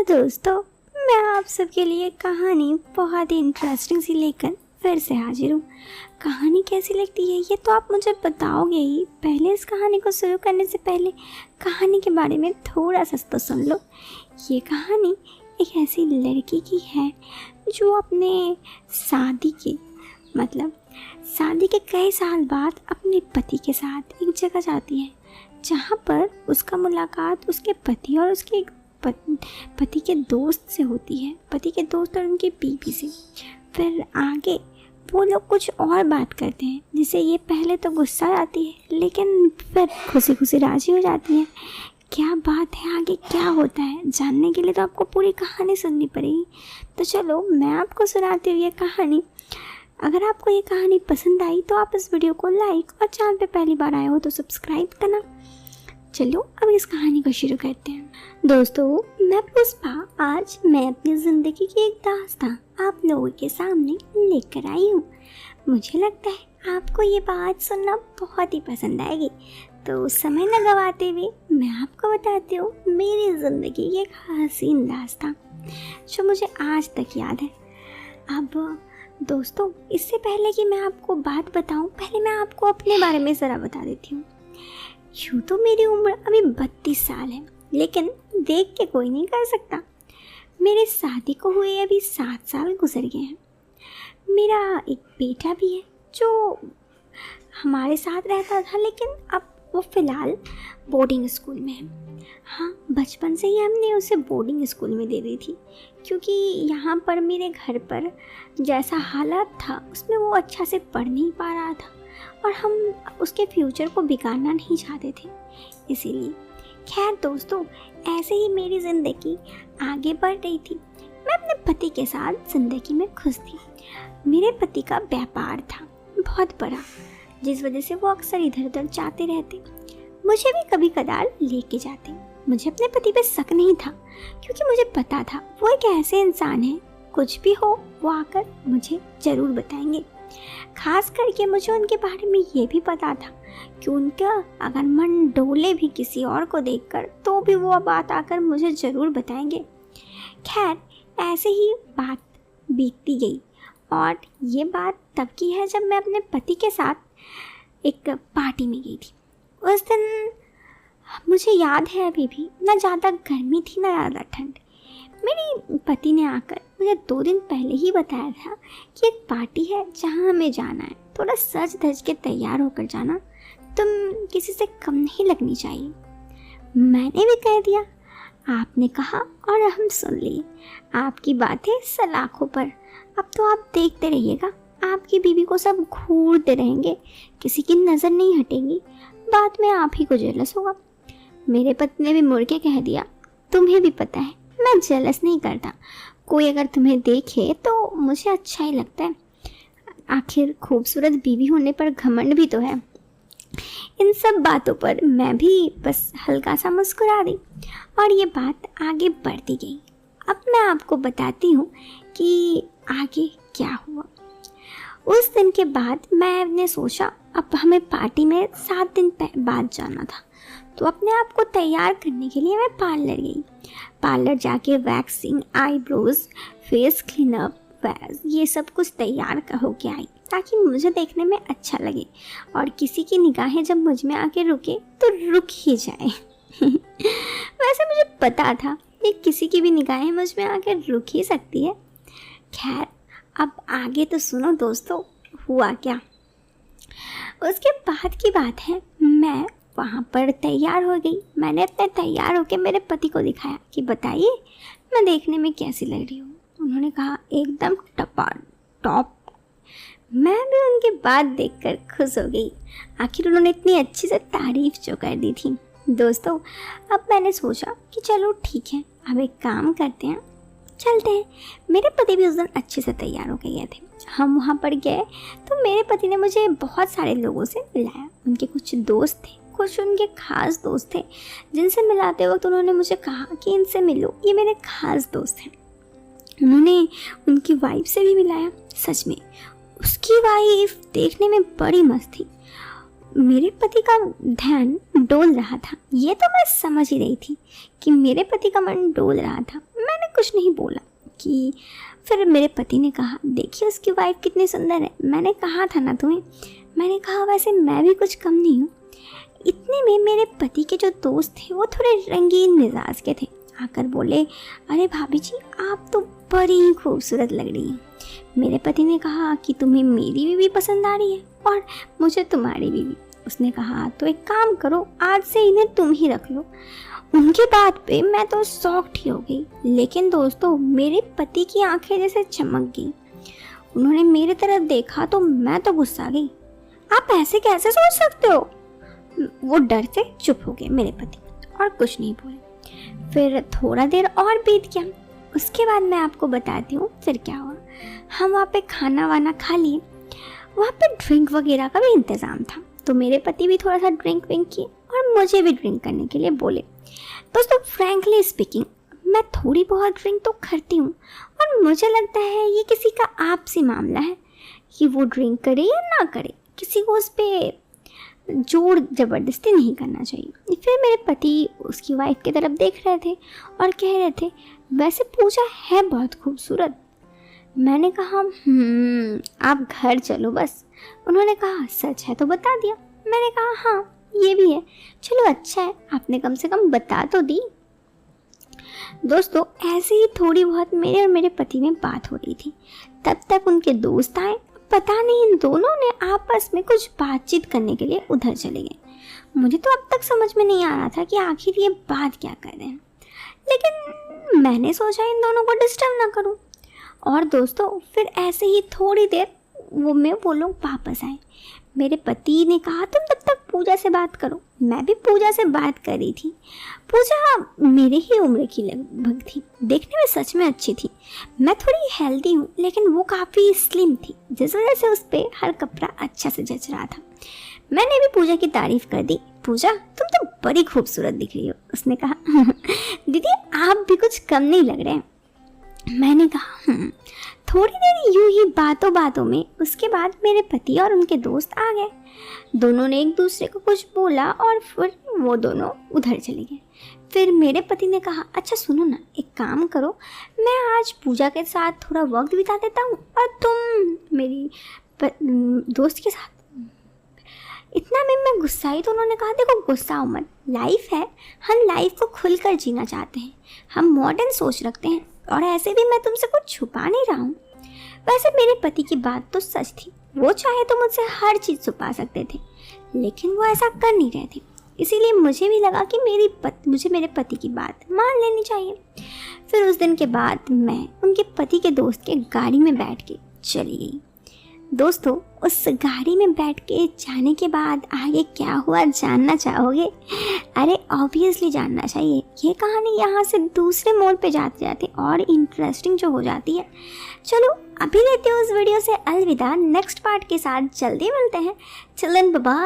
दोस्तों, मैं आप सबके लिए कहानी बहुत ही इंटरेस्टिंग सी लेकर फिर से हाजिर हूँ। कहानी कैसी लगती है ये तो आप मुझे बताओगे ही। पहले इस कहानी को शुरू करने से पहले कहानी के बारे में थोड़ा सा तो सुन लो। ये कहानी एक ऐसी लड़की की है जो अपने शादी के कई साल बाद अपने पति के साथ एक जगह जाती है जहाँ पर उसका मुलाकात उसके पति और उसके पति के दोस्त से होती है, पति के दोस्त और उनकी बीवी से। फिर आगे वो लोग कुछ और बात करते हैं जिसे ये पहले तो गुस्सा आती है लेकिन फिर खुशी खुशी राजी हो जाती है। क्या बात है, आगे क्या होता है जानने के लिए तो आपको पूरी कहानी सुननी पड़ेगी। तो चलो मैं आपको सुनाती हूँ ये कहानी। अगर आपको ये कहानी पसंद आई तो आप इस वीडियो को लाइक और चैनल पे पहली बार आए हो तो सब्सक्राइब करना। चलो अब इस कहानी को शुरू करते हैं। दोस्तों, मैं पुष्पा आज मैं अपनी ज़िंदगी की एक दास्तां आप लोगों के सामने लेकर आई हूँ। मुझे लगता है आपको ये बात सुनना बहुत ही पसंद आएगी। तो समय न गवाते हुए मैं आपको बताती हूँ मेरी ज़िंदगी की एक हसीन दास्तां जो मुझे आज तक याद है। अब दोस्तों, इससे पहले कि मैं आपको बात बताऊँ, पहले मैं आपको अपने बारे में ज़रा बता देती हूँ। यूँ तो मेरी उम्र अभी 32 साल है, लेकिन देख के कोई नहीं कर सकता। मेरी शादी को हुए अभी 7 साल गुजर गए हैं। मेरा एक बेटा भी है जो हमारे साथ रहता था, लेकिन अब वो फ़िलहाल बोर्डिंग स्कूल में है। हाँ, बचपन से ही हमने उसे बोर्डिंग स्कूल में दे दी थी क्योंकि यहाँ पर मेरे घर पर जैसा हालात था उसमें वो अच्छा से पढ़ नहीं पा रहा था और हम उसके फ्यूचर को बिगाड़ना नहीं चाहते थे, इसीलिए। खैर दोस्तों, ऐसे ही मेरी ज़िंदगी आगे बढ़ रही थी। मैं अपने पति के साथ ज़िंदगी में खुश थी। मेरे पति का व्यापार था बहुत बड़ा, जिस वजह से वो अक्सर इधर उधर जाते रहते। मुझे भी कभी कदार लेके जाते। मुझे अपने पति पे शक नहीं था क्योंकि मुझे पता था वो एक ऐसे इंसान है, कुछ भी हो वो आकर मुझे ज़रूर बताएंगे। खास करके मुझे उनके बारे में ये भी पता था कि उनका अगर मन डोले भी किसी और को देखकर तो भी वो बात आकर मुझे ज़रूर बताएंगे। खैर, ऐसे ही बात बीतती गई और ये बात तब की है जब मैं अपने पति के साथ एक पार्टी में गई थी। उस दिन मुझे याद है अभी भी, ना ज़्यादा गर्मी थी ना ज़्यादा ठंड। मेरे पति ने आकर मुझे 2 दिन पहले ही बताया था कि एक पार्टी है जहाँ हमें जाना है, थोड़ा सज धज के तैयार होकर जाना, तुम किसी से कम नहीं लगनी चाहिए। मैंने भी कह दिया। आपने कहा और हम सुन लिए। आपकी बातें सलाखों पर। अब तो आप देखते रहिएगा, आपकी बीवी को सब घूरते रहेंगे, किसी की नज़र नहीं हटेगी, बाद में आप ही को जेलस होगा। मेरे पति ने भी मुड़ के कह दिया, तुम्हें भी पता है मैं जेलस नहीं करता, कोई अगर तुम्हें देखे तो मुझे अच्छा ही लगता है, आखिर खूबसूरत बीवी होने पर घमंड भी तो है। इन सब बातों पर मैं भी बस हल्का सा मुस्कुरा दी और ये बात आगे बढ़ती गई। अब मैं आपको बताती हूँ कि आगे क्या हुआ। उस दिन के बाद मैंने सोचा अब हमें पार्टी में 7 दिन बाद जाना था, तो अपने आप को तैयार करने के लिए मैं पार्लर गई। पार्लर जाके वैक्सिंग, आईब्रोज, फेस क्लीनअप, ये सब कुछ तैयार होके आई ताकि मुझे देखने में अच्छा लगे और किसी की निगाहें जब मुझ में आके रुके तो रुक ही जाए। वैसे मुझे पता था कि किसी की भी निगाहें मुझ में आके रुक ही सकती है। खैर, अब आगे तो सुनो दोस्तों, हुआ क्या। उसके बाद की बात है, मैं वहाँ पर तैयार हो गई। मैंने अपने तैयार होकर मेरे पति को दिखाया कि बताइए मैं देखने में कैसी लग रही हूँ। उन्होंने कहा एकदम टॉप। मैं भी उनकी बात देखकर खुश हो गई, आखिर उन्होंने इतनी अच्छी से तारीफ जो कर दी थी। दोस्तों, अब मैंने सोचा कि चलो ठीक है, अब एक काम करते हैं, चलते हैं। मेरे पति भी उस दिन अच्छे से तैयार हो गए थे। हम वहाँ पर गए तो मेरे पति ने मुझे बहुत सारे लोगों से मिलाया। उनके कुछ दोस्त थे, कुछ उनके खास दोस्त थे जिनसे मिलाते वक्त उन्होंने मुझे कहा कि इनसे मिलो, ये मेरे खास दोस्त हैं। उन्होंने उनकी वाइफ से भी मिलाया। सच में उसकी वाइफ देखने में बड़ी मस्त थी। मेरे पति का ध्यान डोल रहा था, ये तो मैं समझ ही रही थी कि मेरे पति का मन डोल रहा था। मैंने कुछ नहीं बोला कि फिर मेरे पति ने कहा, देखिए उसकी वाइफ कितनी सुंदर है, मैंने कहा था ना तुम्हें। मैंने कहा, वैसे मैं भी कुछ कम नहीं हूँ। इतने में मेरे पति के जो दोस्त थे वो थोड़े रंगीन मिजाज के थे, आकर बोले, अरे भाभी जी आप तो बड़ी खूबसूरत लग रही हैं। मेरे पति ने कहा कि तुम्हें मेरी बीवी पसंद आ रही है और मुझे तुम्हारी बीवी। उसने कहा, तो एक काम करो, आज से इन्हें तुम ही रख लो। उनकी बात पे मैं तो शॉक्ड ही हो गई, लेकिन दोस्तों मेरे पति की आंखें जैसे चमक गई। उन्होंने मेरे तरफ देखा तो मैं तो गुस्सा गई। आप ऐसे कैसे सोच सकते हो? वो डर से चुप हो गए मेरे पति और कुछ नहीं बोले। फिर थोड़ा देर और बीत गया। उसके बाद मैं आपको बताती हूँ फिर क्या हुआ। हम वहाँ पे खाना वाना खा लिए। वहाँ पे ड्रिंक वगैरह का भी इंतज़ाम था, तो मेरे पति भी थोड़ा सा ड्रिंक विंक किए और मुझे भी ड्रिंक करने के लिए बोले। दोस्तों फ्रैंकली स्पीकिंग मैं थोड़ी बहुत ड्रिंक तो करती हूँ और मुझे लगता है ये किसी का आपसी मामला है कि वो ड्रिंक करे या ना करे, किसी को उस पर जोर ज़बरदस्ती नहीं करना चाहिए। फिर मेरे पति उसकी वाइफ की तरफ देख रहे थे और कह रहे थे, वैसे पूजा है बहुत खूबसूरत। मैंने कहा, आप घर चलो बस। उन्होंने कहा, सच है तो बता दिया। मैंने कहा, हाँ ये भी है, चलो अच्छा है, आपने कम से कम बता तो दी। दोस्तों ऐसे ही थोड़ी बहुत मेरे और मेरे पति में बात हो रही थी, तब तक उनके दोस्त आए। पता नहीं इन दोनों ने आपस में कुछ बातचीत करने के लिए उधर चले गए। मुझे तो अब तक समझ में नहीं आ रहा था कि आखिर ये बात क्या कर रहे हैं, लेकिन मैंने सोचा इन दोनों को डिस्टर्ब ना करूं। और दोस्तों फिर ऐसे ही थोड़ी देर वो लोग वापस आए। मेरे पति ने कहा, तुम तब तक पूजा से बात करो। मैं भी पूजा से बात कर रही थी। पूजा मेरे ही उम्र की लगभग थी, देखने में सच में अच्छी थी। मैं थोड़ी हेल्दी हूँ, लेकिन वो काफ़ी स्लिम थी, जिस वजह से उस पर हर कपड़ा अच्छा से जच रहा था। मैंने भी पूजा की तारीफ कर दी। पूजा तुम तो बड़ी खूबसूरत दिख रही हो। उसने कहा, दीदी आप भी कुछ कम नहीं लग रहे हैं। मैंने कहा, थोड़ी देर यूं ही बातों बातों में उसके बाद मेरे पति और उनके दोस्त आ गए। दोनों ने एक दूसरे को कुछ बोला और फिर वो दोनों उधर चले गए। फिर मेरे पति ने कहा, अच्छा सुनो ना, एक काम करो, मैं आज पूजा के साथ थोड़ा वक्त बिता देता हूँ और तुम मेरी दोस्त के साथ। इतना में मैं गुस्साई तो उन्होंने कहा, देखो गुस्सा मत, लाइफ है, हम लाइफ को खुलकर जीना चाहते हैं, हम मॉडर्न सोच रखते हैं और ऐसे भी मैं तुमसे कुछ छुपा नहीं रहा हूँ। वैसे मेरे पति की बात तो सच थी, वो चाहे तो मुझसे हर चीज़ छुपा सकते थे, लेकिन वो ऐसा कर नहीं रहे थे। इसीलिए मुझे भी लगा कि मुझे मेरे पति की बात मान लेनी चाहिए। फिर उस दिन के बाद मैं उनके पति के दोस्त के गाड़ी में बैठ के चली गई। दोस्तों उस गाड़ी में बैठ के जाने के बाद आगे क्या हुआ जानना चाहोगे? अरे ऑब्वियसली जानना चाहिए। ये कहानी यहाँ से दूसरे मोड़ पे जाते जाते और इंटरेस्टिंग जो हो जाती है। चलो अभी लेते हैं उस वीडियो से अलविदा। नेक्स्ट पार्ट के साथ जल्दी मिलते हैं। चलन बाय।